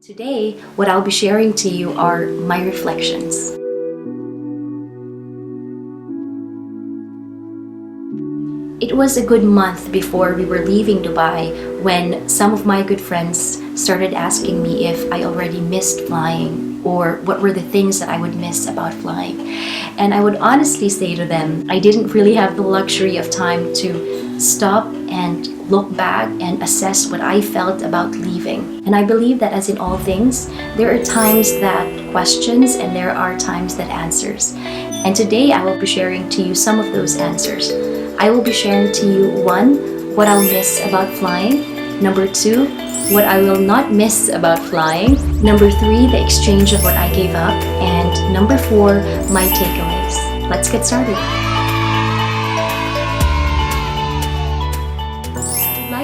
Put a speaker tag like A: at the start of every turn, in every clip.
A: Today, what I'll be sharing to you are my reflections. It was a good month before we were leaving Dubai when some of my good friends started asking me if I already missed flying or what were the things that I would miss about flying. And I would honestly say to them, I didn't really have the luxury of time to stop and look back and assess what I felt about leaving. And I believe that as in all things, there are times that questions and there are times that answers. And today I will be sharing to you some of those answers. I will be sharing to you 1, what I'll miss about flying. Number 2, what I will not miss about flying. Number 3, the exchange of what I gave up. And number 4, my takeaways. Let's get started.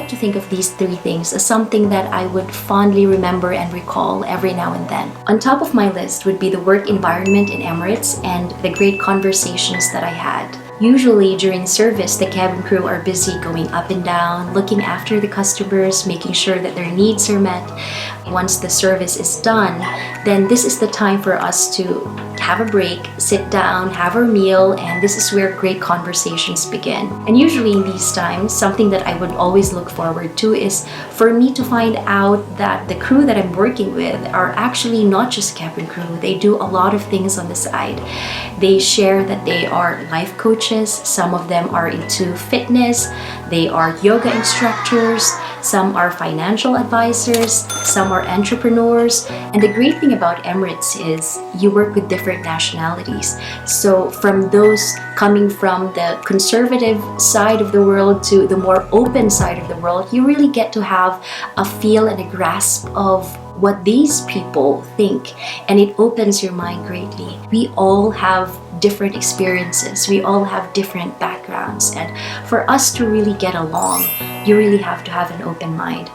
A: To think of these 3 things as something that I would fondly remember and recall every now and then. On top of my list would be the work environment in Emirates and the great conversations that I had. Usually during service, the cabin crew are busy going up and down, looking after the customers, making sure that their needs are met. Once the service is done, then this is the time for us to have a break, sit down, have our meal, and this is where great conversations begin. And usually in these times, something that I would always look forward to is for me to find out that the crew that I'm working with are actually not just cabin crew. They do a lot of things on the side. They share that they are life coaches. Some of them are into fitness. They are yoga instructors. Some are financial advisors. Some are entrepreneurs. And the great thing about Emirates is you work with different nationalities. So from those coming from the conservative side of the world to the more open side of the world, you really get to have a feel and a grasp of what these people think, and it opens your mind greatly. We all have different experiences, we all have different backgrounds, and for us to really get along, you really have to have an open mind.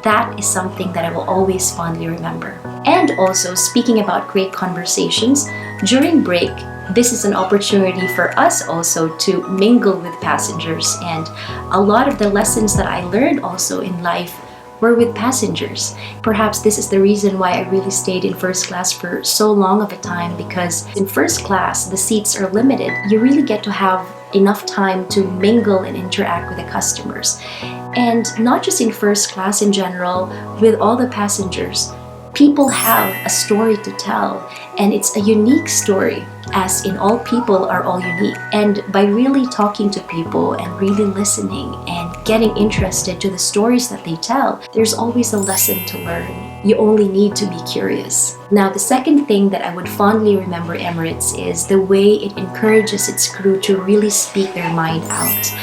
A: That is something that I will always fondly remember. And also, speaking about great conversations, during break, this is an opportunity for us also to mingle with passengers, and a lot of the lessons that I learned also in life were with passengers. Perhaps this is the reason why I really stayed in first class for so long of a time, because in first class, the seats are limited. You really get to have enough time to mingle and interact with the customers. And not just in first class in general, with all the passengers, people have a story to tell, and it's a unique story, as in all people are all unique. And by really talking to people and really listening and getting interested to the stories that they tell, there's always a lesson to learn. You only need to be curious. Now, the second thing that I would fondly remember Emirates is the way it encourages its crew to really speak their mind out.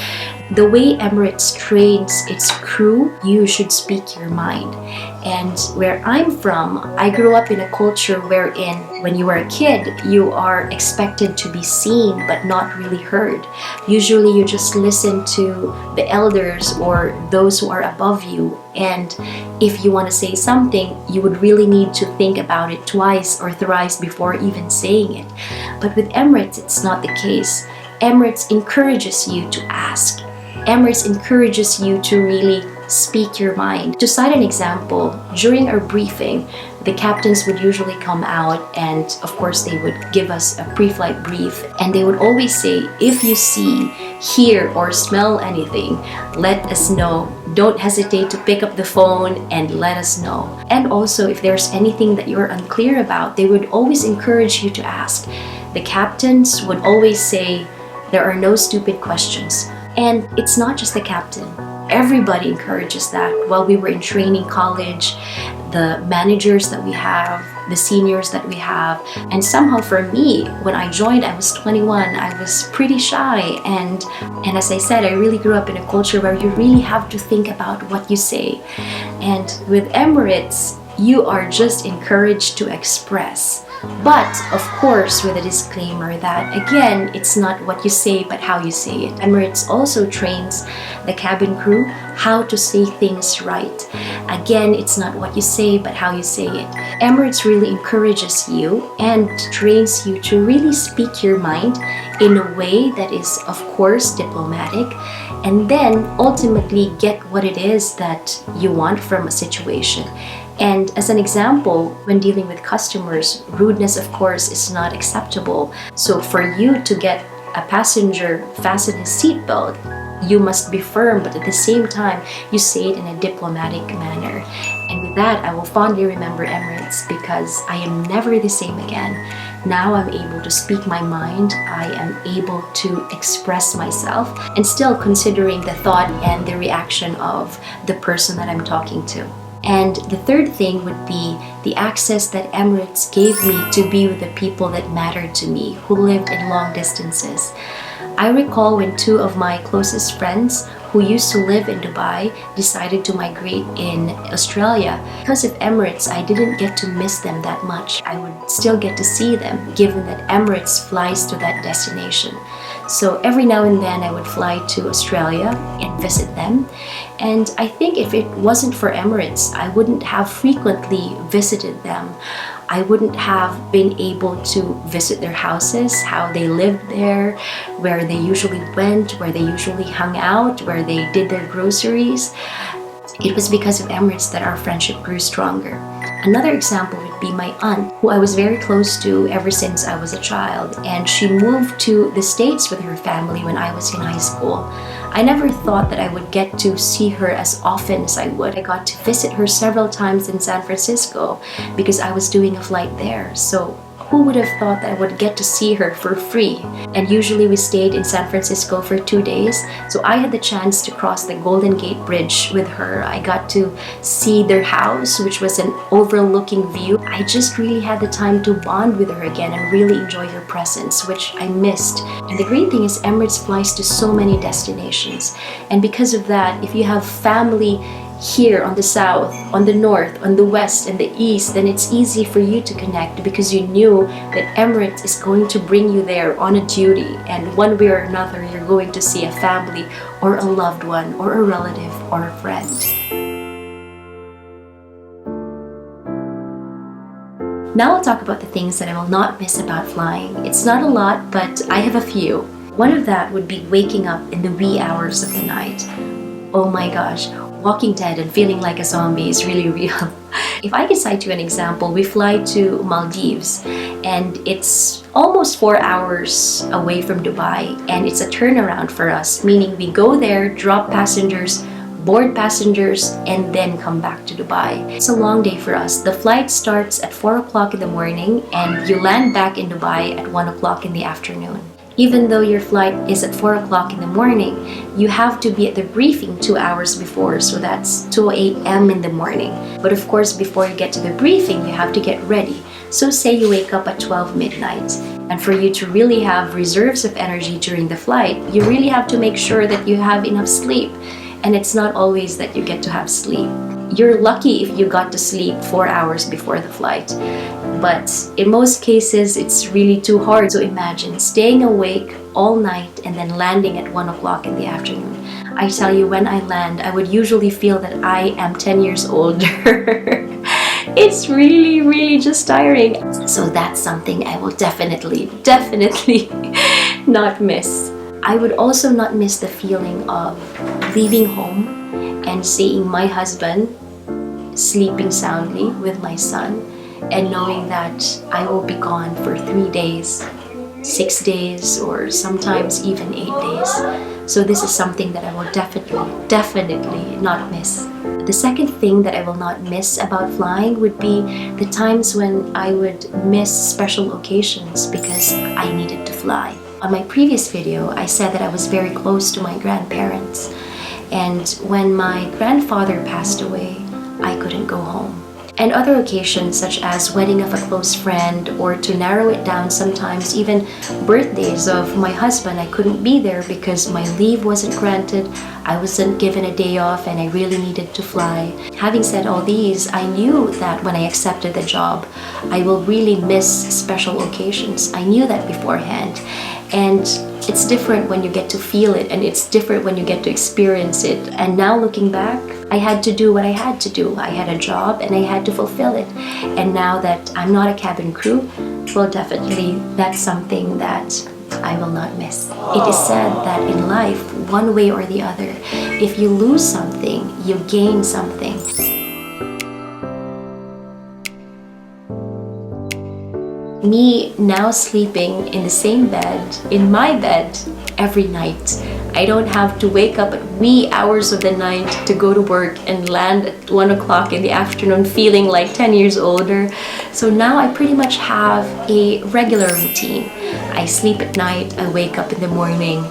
A: The way Emirates trains its crew, you should speak your mind. And where I'm from, I grew up in a culture wherein when you are a kid, you are expected to be seen but not really heard. Usually you just listen to the elders or those who are above you. And if you want to say something, you would really need to think about it twice or thrice before even saying it. But with Emirates, it's not the case. Emirates encourages you to ask. Emirates encourages you to really speak your mind. To cite an example, during our briefing, the captains would usually come out and of course they would give us a pre-flight brief, and they would always say, if you see, hear or smell anything, let us know. Don't hesitate to pick up the phone and let us know. And also, if there's anything that you're unclear about, they would always encourage you to ask. The captains would always say, there are no stupid questions. And it's not just the captain. Everybody encourages that. While we were in training college, the managers that we have, the seniors that we have, and somehow for me, when I joined, I was 21, I was pretty shy, and as I said, I really grew up in a culture where you really have to think about what you say. And with Emirates, you are just encouraged to express. But of course, with a disclaimer that again, it's not what you say but how you say it. Emirates also trains the cabin crew how to say things right. Again, it's not what you say but how you say it. Emirates really encourages you and trains you to really speak your mind in a way that is of course diplomatic, and then ultimately get what it is that you want from a situation. And as an example, when dealing with customers, rudeness, of course, is not acceptable. So for you to get a passenger fasten his seatbelt, you must be firm, but at the same time, you say it in a diplomatic manner. And with that, I will fondly remember Emirates because I am never the same again. Now I'm able to speak my mind, I am able to express myself, and still considering the thought and the reaction of the person that I'm talking to. And the third thing would be the access that Emirates gave me to be with the people that mattered to me, who lived in long distances. I recall when two of my closest friends who used to live in Dubai decided to migrate in Australia. Because of Emirates, I didn't get to miss them that much. I would still get to see them given that Emirates flies to that destination. So every now and then I would fly to Australia and visit them. And I think if it wasn't for Emirates, I wouldn't have frequently visited them. I wouldn't have been able to visit their houses, how they lived there, where they usually went, where they usually hung out, where they did their groceries. It was because of Emirates that our friendship grew stronger. Another example would be my aunt, who I was very close to ever since I was a child, and she moved to the States with her family when I was in high school. I never thought that I would get to see her as often as I would. I got to visit her several times in San Francisco because I was doing a flight there. So who would have thought that I would get to see her for free? And usually we stayed in San Francisco for 2 days. So I had the chance to cross the Golden Gate Bridge with her. I got to see their house, which was an overlooking view. I just really had the time to bond with her again and really enjoy her presence, which I missed. And the great thing is Emirates flies to so many destinations. And because of that, if you have family here on the south, on the north, on the west, and the east, then it's easy for you to connect because you knew that Emirates is going to bring you there on a duty, and one way or another you're going to see a family or a loved one or a relative or a friend. Now I'll talk about the things that I will not miss about flying. It's not a lot, but I have a few. One of that would be waking up in the wee hours of the night. Oh my gosh, Walking Dead and feeling like a zombie is really real. If I can cite you an example, we fly to Maldives and it's almost 4 hours away from Dubai, and it's a turnaround for us, meaning we go there, drop passengers, board passengers, and then come back to Dubai. It's a long day for us. The flight starts at 4 o'clock in the morning and you land back in Dubai at 1 o'clock in the afternoon. Even though your flight is at 4 o'clock in the morning, you have to be at the briefing 2 hours before, so that's 2 a.m. in the morning. But of course, before you get to the briefing, you have to get ready. So say you wake up at 12 midnight, and for you to really have reserves of energy during the flight, you really have to make sure that you have enough sleep. And it's not always that you get to have sleep. You're lucky if you got to sleep 4 hours before the flight. But in most cases, it's really too hard to imagine staying awake all night and then landing at 1 o'clock in the afternoon. I tell you, when I land, I would usually feel that I am 10 years older. It's really just tiring. So that's something I will definitely not miss. I would also not miss the feeling of leaving home and seeing my husband sleeping soundly with my son, and knowing that I will be gone for 3 days, 6 days, or sometimes even 8 days. So this is something that I will definitely not miss. The second thing that I will not miss about flying would be the times when I would miss special occasions because I needed to fly. On my previous video, I said that I was very close to my grandparents. And when my grandfather passed away, I couldn't go home. And other occasions such as wedding of a close friend, or to narrow it down, sometimes even birthdays of my husband, I couldn't be there because my leave wasn't granted, I wasn't given a day off, and I really needed to fly. Having said all these, I knew that when I accepted the job, I will really miss special occasions. I knew that beforehand. And it's different when you get to feel it, and it's different when you get to experience it. And now looking back, I had to do what I had to do. I had a job and I had to fulfill it. And now that I'm not a cabin crew, well, definitely that's something that I will not miss. It is said that in life, one way or the other, if you lose something, you gain something. Me now sleeping in the same bed, in my bed, every night. I don't have to wake up at wee hours of the night to go to work and land at 1 o'clock in the afternoon feeling like 10 years older. So now I pretty much have a regular routine. I sleep at night, I wake up in the morning.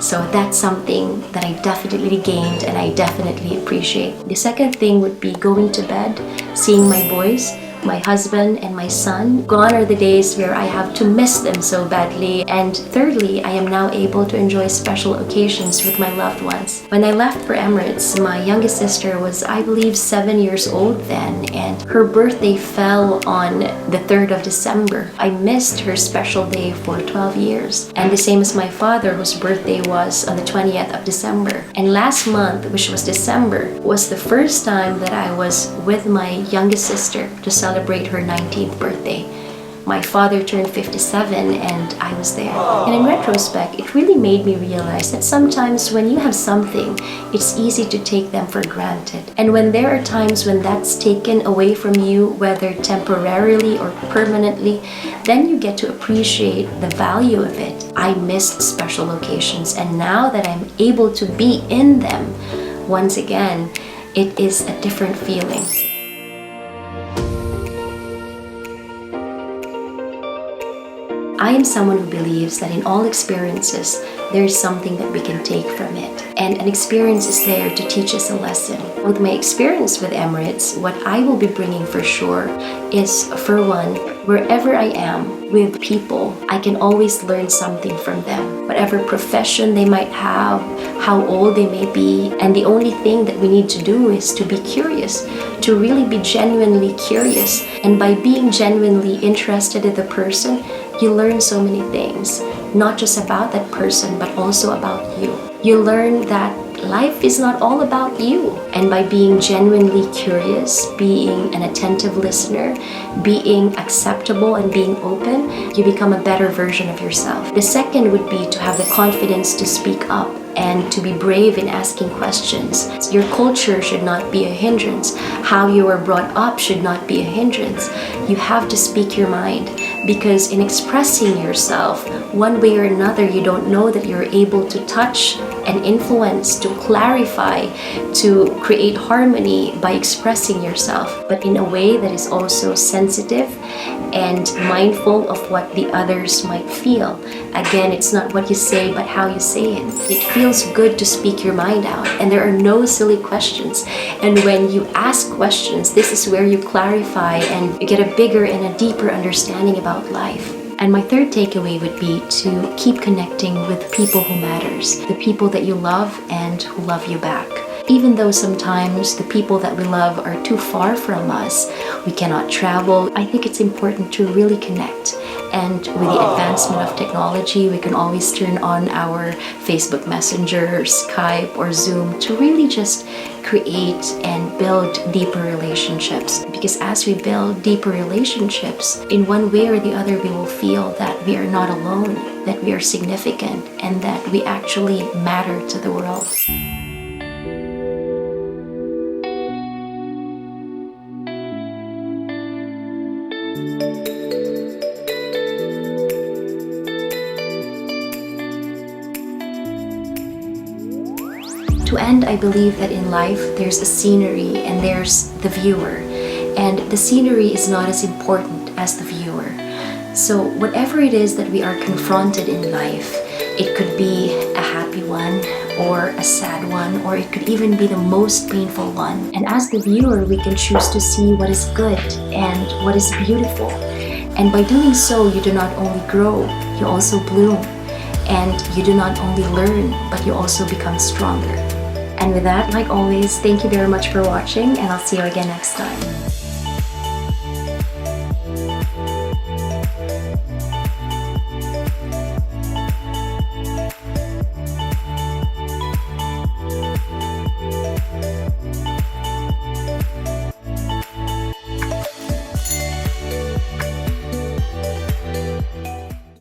A: So that's something that I definitely gained and I definitely appreciate. The second thing would be going to bed, seeing my boys, my husband and my son. Gone are the days where I have to miss them so badly. And thirdly, I am now able to enjoy special occasions with my loved ones. When I left for Emirates, my youngest sister was, I believe, 7 years old then, and her birthday fell on the 3rd of December. I missed her special day for 12 years. And the same as my father, whose birthday was on the 20th of December. And last month, which was December, was the first time that I was with my youngest sister to celebrate her 19th birthday. My father turned 57 and I was there. And in retrospect, it really made me realize that sometimes when you have something, it's easy to take them for granted. And when there are times when that's taken away from you, whether temporarily or permanently, then you get to appreciate the value of it. I missed special occasions, and now that I'm able to be in them once again, it is a different feeling. I am someone who believes that in all experiences, there is something that we can take from it. And an experience is there to teach us a lesson. With my experience with Emirates, what I will be bringing for sure is, for one, wherever I am with people, I can always learn something from them. Whatever profession they might have, how old they may be, and the only thing that we need to do is to be curious, to really be genuinely curious. And by being genuinely interested in the person, you learn so many things, not just about that person, but also about you. You learn that life is not all about you. And by being genuinely curious, being an attentive listener, being acceptable and being open, you become a better version of yourself. The second would be to have the confidence to speak up and to be brave in asking questions. Your culture should not be a hindrance. How you were brought up should not be a hindrance. You have to speak your mind, because in expressing yourself, one way or another, you don't know that you're able to touch and influence, to clarify, to create harmony by expressing yourself, but in a way that is also sensitive and mindful of what the others might feel. Again, it's not what you say, but how you say it. It feels good to speak your mind out, and there are no silly questions. And when you ask questions, this is where you clarify and you get a bigger and a deeper understanding about life. And my third takeaway would be to keep connecting with people who matters, the people that you love and who love you back. Even though sometimes the people that we love are too far from us, we cannot travel, I think it's important to really connect. And with the advancement of technology, we can always turn on our Facebook Messenger, Skype, or Zoom to really just create and build deeper relationships. Because as we build deeper relationships, in one way or the other, we will feel that we are not alone, that we are significant, and that we actually matter to the world. To end, I believe that in life, there's a scenery and there's the viewer. And the scenery is not as important as the viewer. So whatever it is that we are confronted in life, it could be a happy one or a sad one, or it could even be the most painful one. And as the viewer, we can choose to see what is good and what is beautiful. And by doing so, you do not only grow, you also bloom. And you do not only learn, but you also become stronger. And with that, like always, thank you very much for watching, and I'll see you again next time.